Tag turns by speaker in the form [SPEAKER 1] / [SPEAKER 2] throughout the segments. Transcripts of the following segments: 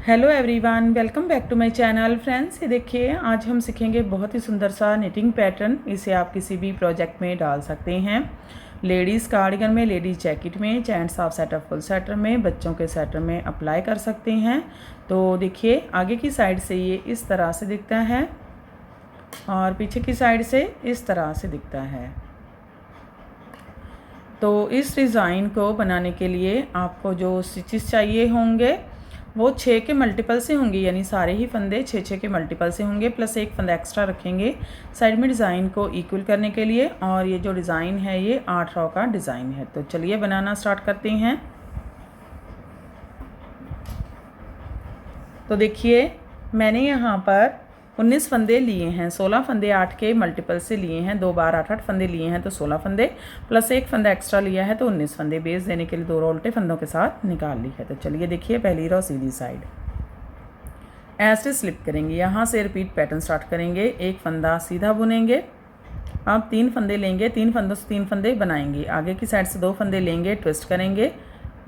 [SPEAKER 1] Hello everyone, welcome back to my channel. Friends, ये देखिए आज हम सीखेंगे बहुत ही सुंदर सा निटिंग पैटर्न। इसे आप किसी भी प्रोजेक्ट में डाल सकते हैं। लेडीज़ कार्डिगन में, लेडीज़ जैकेट में, gents half sweater full sweater में, बच्चों के सेटर में अप्लाई कर सकते हैं। तो देखिए आगे की साइड से ये इस तरह से दिखता है और पीछे की साइड से इस तरह से दिखता है। तो इस डिज़ाइन को बनाने के लिए आपको जो स्टिचेस चाहिए होंगे वो 6 के मल्टीपल से होंगे, यानी सारे ही फंदे 6 के मल्टीपल से होंगे, प्लस एक फंदा एक्स्ट्रा रखेंगे साइड में डिज़ाइन को इक्वल करने के लिए। और ये जो डिज़ाइन है ये 8 रॉ का डिज़ाइन है। तो चलिए बनाना स्टार्ट करते हैं। तो देखिए मैंने यहाँ पर 19 फंदे लिए हैं। 16 फंदे 8 के मल्टीपल से लिए हैं। 2 बार 8 फंदे लिए हैं तो 16 फंदे, प्लस एक फंदा एक्स्ट्रा लिया है तो 19 फंदे। बेस देने के लिए 2 रॉ उल्टे फंदों के साथ निकाल ली है। तो चलिए देखिए पहली रॉ सीधी साइड ऐसे स्लिप करेंगे, यहाँ से रिपीट पैटर्न स्टार्ट करेंगे। एक फंदा सीधा बुनेंगे। अब 3 फंदे लेंगे, 3 फंदों से 3 फंदे बनाएंगे। आगे की साइड से 2 फंदे लेंगे, ट्विस्ट करेंगे,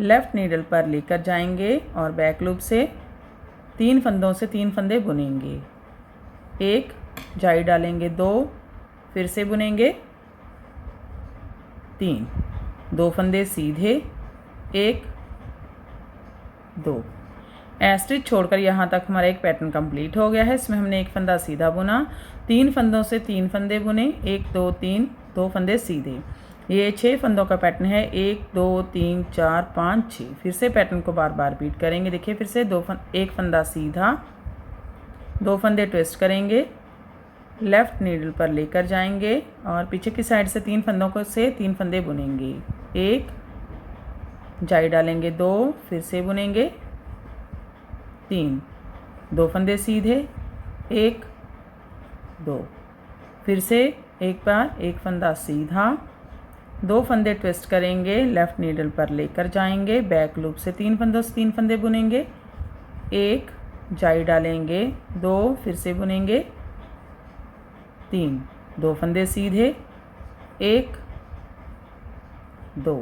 [SPEAKER 1] लेफ़्ट नीडल पर लेकर जाएंगे और बैक लूप से 3 फंदों से 3 फंदे बुनेंगे। एक जाई डालेंगे, 2 फिर से बुनेंगे, 3 2 फंदे सीधे, 1 2 स्टिच छोड़कर यहाँ तक हमारा एक पैटर्न कंप्लीट हो गया है। इसमें हमने एक फंदा सीधा बुना, 3 फंदों से 3 फंदे बुने, 1 2 3 2 फंदे सीधे। ये 6 फंदों का पैटर्न है। 1 2 3 4 5 6। फिर से पैटर्न को बार बार रिपीट करेंगे। देखिए फिर से एक फंदा सीधा, 2 फंदे ट्विस्ट करेंगे, लेफ़्ट नीडल पर लेकर जाएंगे और पीछे की साइड से 3 फंदों को से 3 फंदे बुनेंगे। 1 जाई डालेंगे, 2 फिर से बुनेंगे, 3 2 फंदे सीधे, 1 2 फिर से एक बार एक फंदा सीधा, 2 फंदे ट्विस्ट करेंगे, लेफ़्ट नीडल पर लेकर जाएंगे, बैक लूप से 3 फंदों से 3 फंदे बुनेंगे, 1 जाई डालेंगे, 2 फिर से बुनेंगे, 3 2 फंदे सीधे, 1 2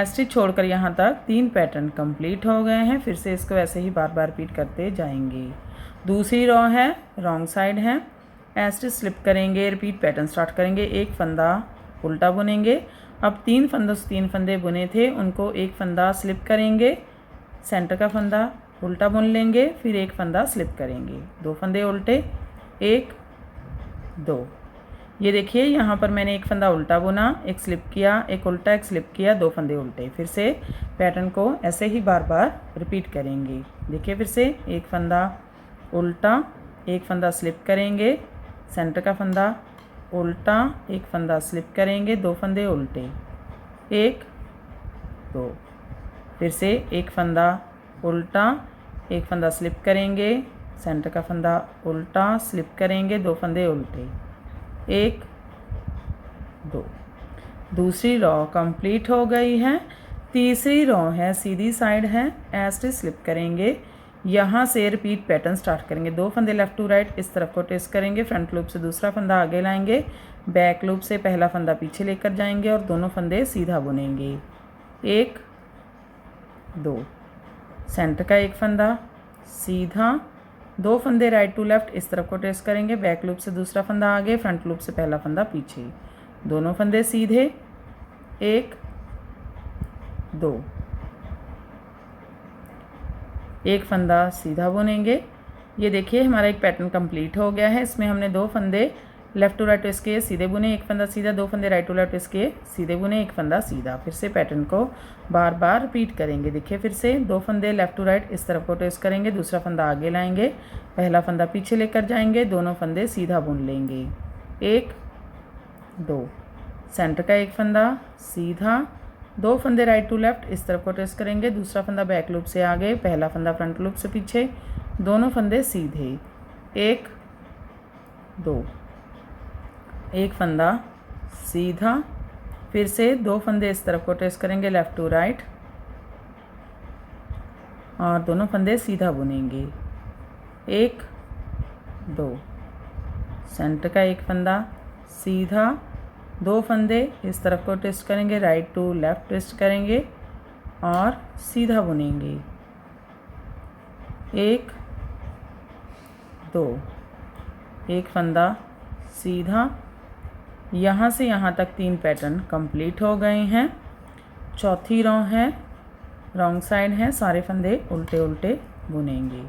[SPEAKER 1] स्टिच छोड़कर यहाँ तक 3 पैटर्न कंप्लीट हो गए हैं। फिर से इसको ऐसे ही बार बार रिपीट करते जाएंगे। दूसरी रॉ है, रॉन्ग साइड है। स्टिच स्लिप करेंगे, रिपीट पैटर्न स्टार्ट करेंगे। एक फंदा उल्टा बुनेंगे। अब 3 फंदों से 3 फंदे बुने थे उनको एक फंदा स्लिप करेंगे, सेंटर का फंदा उल्टा बुन लेंगे, फिर एक फंदा स्लिप करेंगे, 2 फंदे उल्टे, 1 2। ये देखिए यहाँ पर मैंने एक फंदा उल्टा बुना, एक स्लिप किया, एक उल्टा एक स्लिप किया, 2 फंदे उल्टे। फिर से पैटर्न को ऐसे ही बार बार रिपीट करेंगे। देखिए फिर से एक फंदा उल्टा, एक फंदा स्लिप करेंगे, सेंटर का फंदा उल्टा, एक फंदा स्लिप करेंगे, 2 फंदे उल्टे, 1 2। फिर से एक फंदा उल्टा, एक फंदा स्लिप करेंगे, सेंटर का फंदा उल्टा स्लिप करेंगे, 2 फंदे उल्टे, 1 2। दूसरी रॉ कंप्लीट हो गई है। तीसरी रॉ है, सीधी साइड है। ऐसे स्लिप करेंगे, यहाँ से रिपीट पैटर्न स्टार्ट करेंगे। 2 फंदे लेफ़्ट टू राइट इस तरफ को ट्विस्ट करेंगे, फ्रंट लूप से दूसरा फंदा आगे लाएंगे, बैक लूप से पहला फंदा पीछे लेकर जाएंगे और दोनों फंदे सीधा बुनेंगे। 1 2 सेंटर का एक फंदा सीधा, 2 फंदे राइट टू लेफ़्ट इस तरफ को ट्विस्ट करेंगे, बैक लूप से दूसरा फंदा आगे, फ्रंट लूप से पहला फंदा पीछे, दोनों फंदे सीधे, 1 2 एक फंदा सीधा बुनेंगे। ये देखिए हमारा एक पैटर्न कंप्लीट हो गया है। इसमें हमने 2 फंदे लेफ़्ट टू राइट ट्विस्ट किए, सीधे बुने, एक फंदा सीधा, 2 फंदे राइट टू लेफ़्ट ट्विस्ट किए, सीधे बुने, एक फंदा सीधा। फिर से पैटर्न को बार बार रिपीट करेंगे। देखिए फिर से 2 फंदे लेफ़्ट टू राइट इस तरफ को ट्विस्ट करेंगे, दूसरा फंदा आगे लाएंगे, पहला फंदा पीछे लेकर जाएंगे, दोनों फंदे सीधा बुन लेंगे, 1 2 सेंटर का एक फंदा सीधा, 2 फंदे राइट टू लेफ़्ट इस तरफ को ट्विस्ट करेंगे, दूसरा फंदा बैक लूप से आगे, पहला फंदा फ्रंट लूप से पीछे, दोनों फंदे सीधे, 1 2 एक फंदा सीधा, फिर से 2 फंदे इस तरफ को ट्विस्ट करेंगे, लेफ़्ट टू राइट और दोनों फंदे सीधा बुनेंगे, 1 2 सेंटर का एक फंदा सीधा, 2 फंदे इस तरफ को ट्विस्ट करेंगे, राइट टू लेफ़्ट ट्विस्ट करेंगे और सीधा बुनेंगे, एक, दो, एक फंदा सीधा, यहाँ से यहाँ तक 3 पैटर्न कंप्लीट हो गए हैं। चौथी रो है, रॉन्ग साइड है, सारे फंदे उल्टे उल्टे बुनेंगे।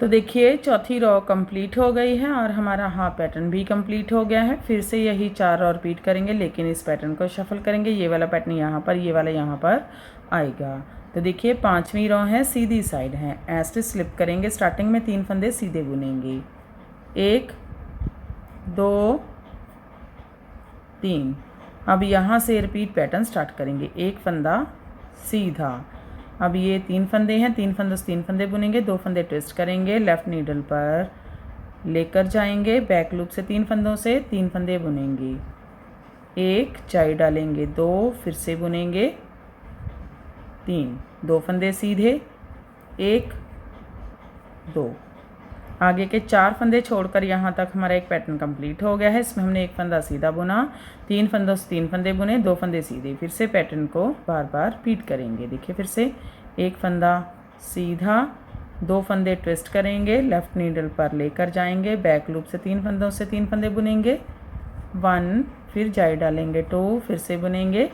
[SPEAKER 1] तो देखिए चौथी रो कंप्लीट हो गई है और हमारा हाफ पैटर्न भी कंप्लीट हो गया है। फिर से यही 4 रो रिपीट करेंगे, लेकिन इस पैटर्न को शफल करेंगे। ये वाला पैटर्न यहाँ पर, ये वाला यहाँ पर आएगा। तो देखिए 5वीं रो है, सीधी साइड है, ऐसे स्लिप करेंगे। स्टार्टिंग में 3 फंदे सीधे बुनेंगे, 1, 2, 3। अब यहाँ से रिपीट पैटर्न स्टार्ट करेंगे, एक फंदा सीधा। अब ये 3 फंदे हैं, 3 फंदों से 3 फंदे बुनेंगे, 2 फंदे ट्विस्ट करेंगे, लेफ़्ट नीडल पर लेकर जाएंगे, बैक लूप से 3 फंदों से 3 फंदे बुनेंगे, 1 चाई डालेंगे, 2 फिर से बुनेंगे, 3, 2 फंदे सीधे, 1, 2। आगे के 4 फंदे छोड़कर यहाँ तक हमारा एक पैटर्न कंप्लीट हो गया है। इसमें हमने एक फंदा सीधा बुना, 3 फंदों से 3 फंदे बुने, 2 फंदे सीधे। फिर से पैटर्न को बार बार रिपीट करेंगे। देखिए फिर से एक फंदा सीधा, 2 फंदे ट्विस्ट करेंगे, लेफ़्ट नीडल पर लेकर जाएंगे, बैक लूप से 3 फंदों से 3 फंदे बुनेंगे, 1, फिर जाई डालेंगे, 2 फिर से बुनेंगे,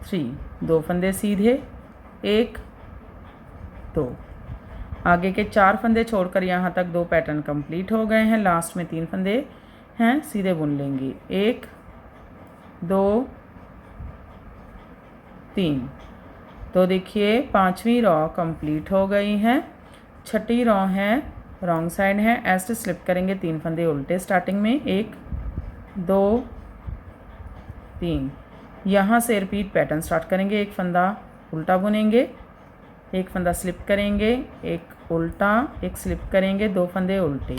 [SPEAKER 1] 3, 2 फंदे सीधे, 1, 2। आगे के 4 फंदे छोड़कर यहाँ तक 2 पैटर्न कंप्लीट हो गए हैं। लास्ट में 3 फंदे हैं, सीधे बुन लेंगे, 1, 2, 3। तो देखिए 5वीं रो कंप्लीट हो गई है। छठी रो है, रॉन्ग साइड है, ऐसे स्लिप करेंगे, 3 फंदे उल्टे स्टार्टिंग में, 1, 2, 3। यहाँ से रिपीट पैटर्न स्टार्ट करेंगे, एक फंदा उल्टा बुनेंगे, एक फंदा स्लिप करेंगे, एक उल्टा, एक स्लिप करेंगे, 2 फंदे उल्टे,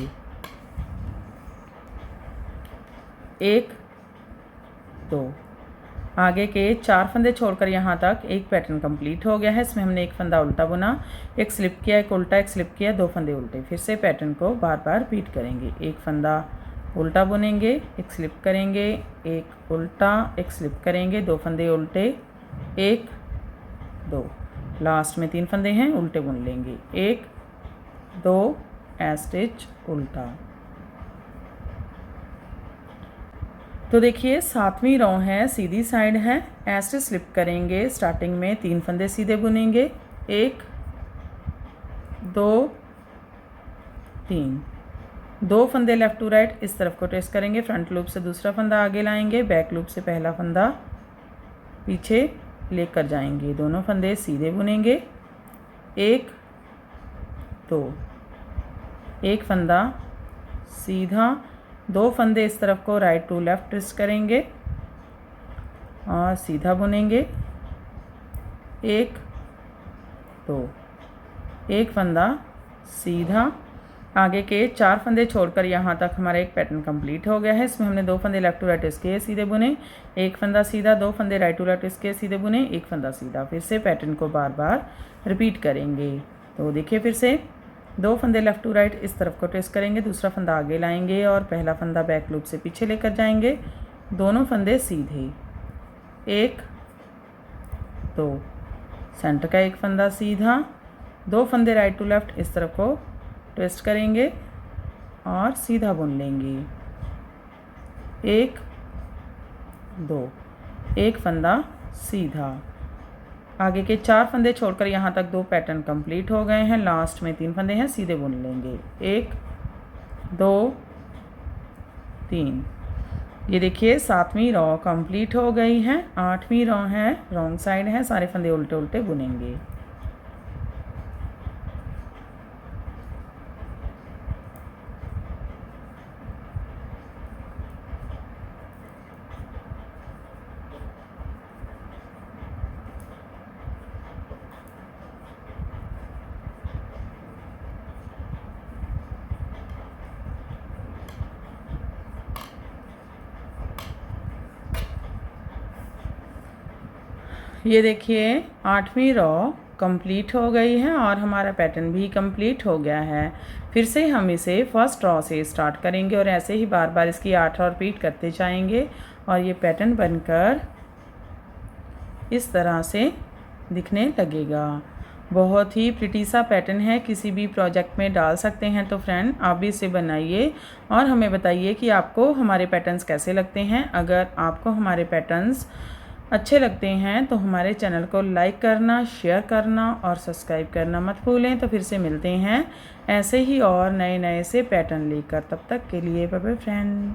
[SPEAKER 1] 1, 2। आगे के 4 फंदे छोड़कर यहाँ तक एक पैटर्न कंप्लीट हो गया है। इसमें हमने एक फंदा उल्टा बुना, एक स्लिप किया, एक उल्टा, एक स्लिप किया, 2 फंदे उल्टे। फिर से पैटर्न को बार बार रिपीट करेंगे, एक फंदा उल्टा बुनेंगे, एक स्लिप करेंगे, एक उल्टा, एक स्लिप करेंगे, 2 फंदे उल्टे, 1, 2। लास्ट में 3 फंदे हैं, उल्टे बुन लेंगे, 1, 2, स्टिच उल्टा। तो देखिए 7वीं रो है, सीधी साइड है, ऐसे स्लिप करेंगे। स्टार्टिंग में 3 फंदे सीधे बुनेंगे, 1, 2, 3, 2 फंदे लेफ़्ट टू राइट इस तरफ को ट्विस्ट करेंगे। फ्रंट लूप से दूसरा फंदा आगे लाएंगे, बैक लूप से पहला फंदा पीछे लेकर जाएंगे, दोनों फंदे सीधे बुनेंगे, 1, 2, एक फंदा सीधा, 2 फंदे इस तरफ को राइट टू लेफ़्ट ट्विस्ट करेंगे और सीधा बुनेंगे, 1, 2, एक फंदा सीधा। आगे के 4 फंदे छोड़कर यहाँ तक हमारा एक पैटर्न कंप्लीट हो गया है। इसमें हमने 2 फंदे लेफ़्ट टू राइट ट्विस्ट किए, सीधे बुने, एक फंदा सीधा, 2 फंदे राइट टू लेफ़्ट ट्विस्ट किए, सीधे बुने, एक फंदा सीधा। फिर से पैटर्न को बार बार रिपीट करेंगे। तो देखिए फिर से 2 फंदे लेफ़्ट टू राइट इस तरफ को ट्विस्ट करेंगे, दूसरा फंदा आगे लाएंगे और पहला फंदा बैक लूप से पीछे लेकर जाएंगे, दोनों फंदे सीधे, 1, 2, सेंटर का एक फंदा सीधा, 2 फंदे राइट टू लेफ़्ट इस तरफ को ट्विस्ट करेंगे और सीधा बुन लेंगे, 1, 2, एक फंदा सीधा। आगे के 4 फंदे छोड़कर यहाँ तक 2 पैटर्न कंप्लीट हो गए हैं। लास्ट में 3 फंदे हैं, सीधे बुन लेंगे, 1, 2, 3। ये देखिए 7वीं रो कंप्लीट हो गई है। 8वीं रो है, रॉन्ग साइड है, सारे फंदे उल्टे उल्टे बुनेंगे। ये देखिए 8वीं रॉ कंप्लीट हो गई है और हमारा पैटर्न भी कंप्लीट हो गया है। फिर से हम इसे फर्स्ट रॉ से स्टार्ट करेंगे और ऐसे ही बार बार इसकी 8 रॉ रिपीट करते जाएंगे और ये पैटर्न बनकर इस तरह से दिखने लगेगा। बहुत ही प्रिटी सा पैटर्न है, किसी भी प्रोजेक्ट में डाल सकते हैं। तो फ्रेंड आप भी इसे बनाइए और हमें बताइए कि आपको हमारे पैटर्न्स कैसे लगते हैं। अगर आपको हमारे पैटर्न्स अच्छे लगते हैं तो हमारे चैनल को लाइक करना, शेयर करना और सब्सक्राइब करना मत भूलें। तो फिर से मिलते हैं ऐसे ही और नए नए से पैटर्न लेकर। तब तक के लिए बाय बाय फ्रेंड।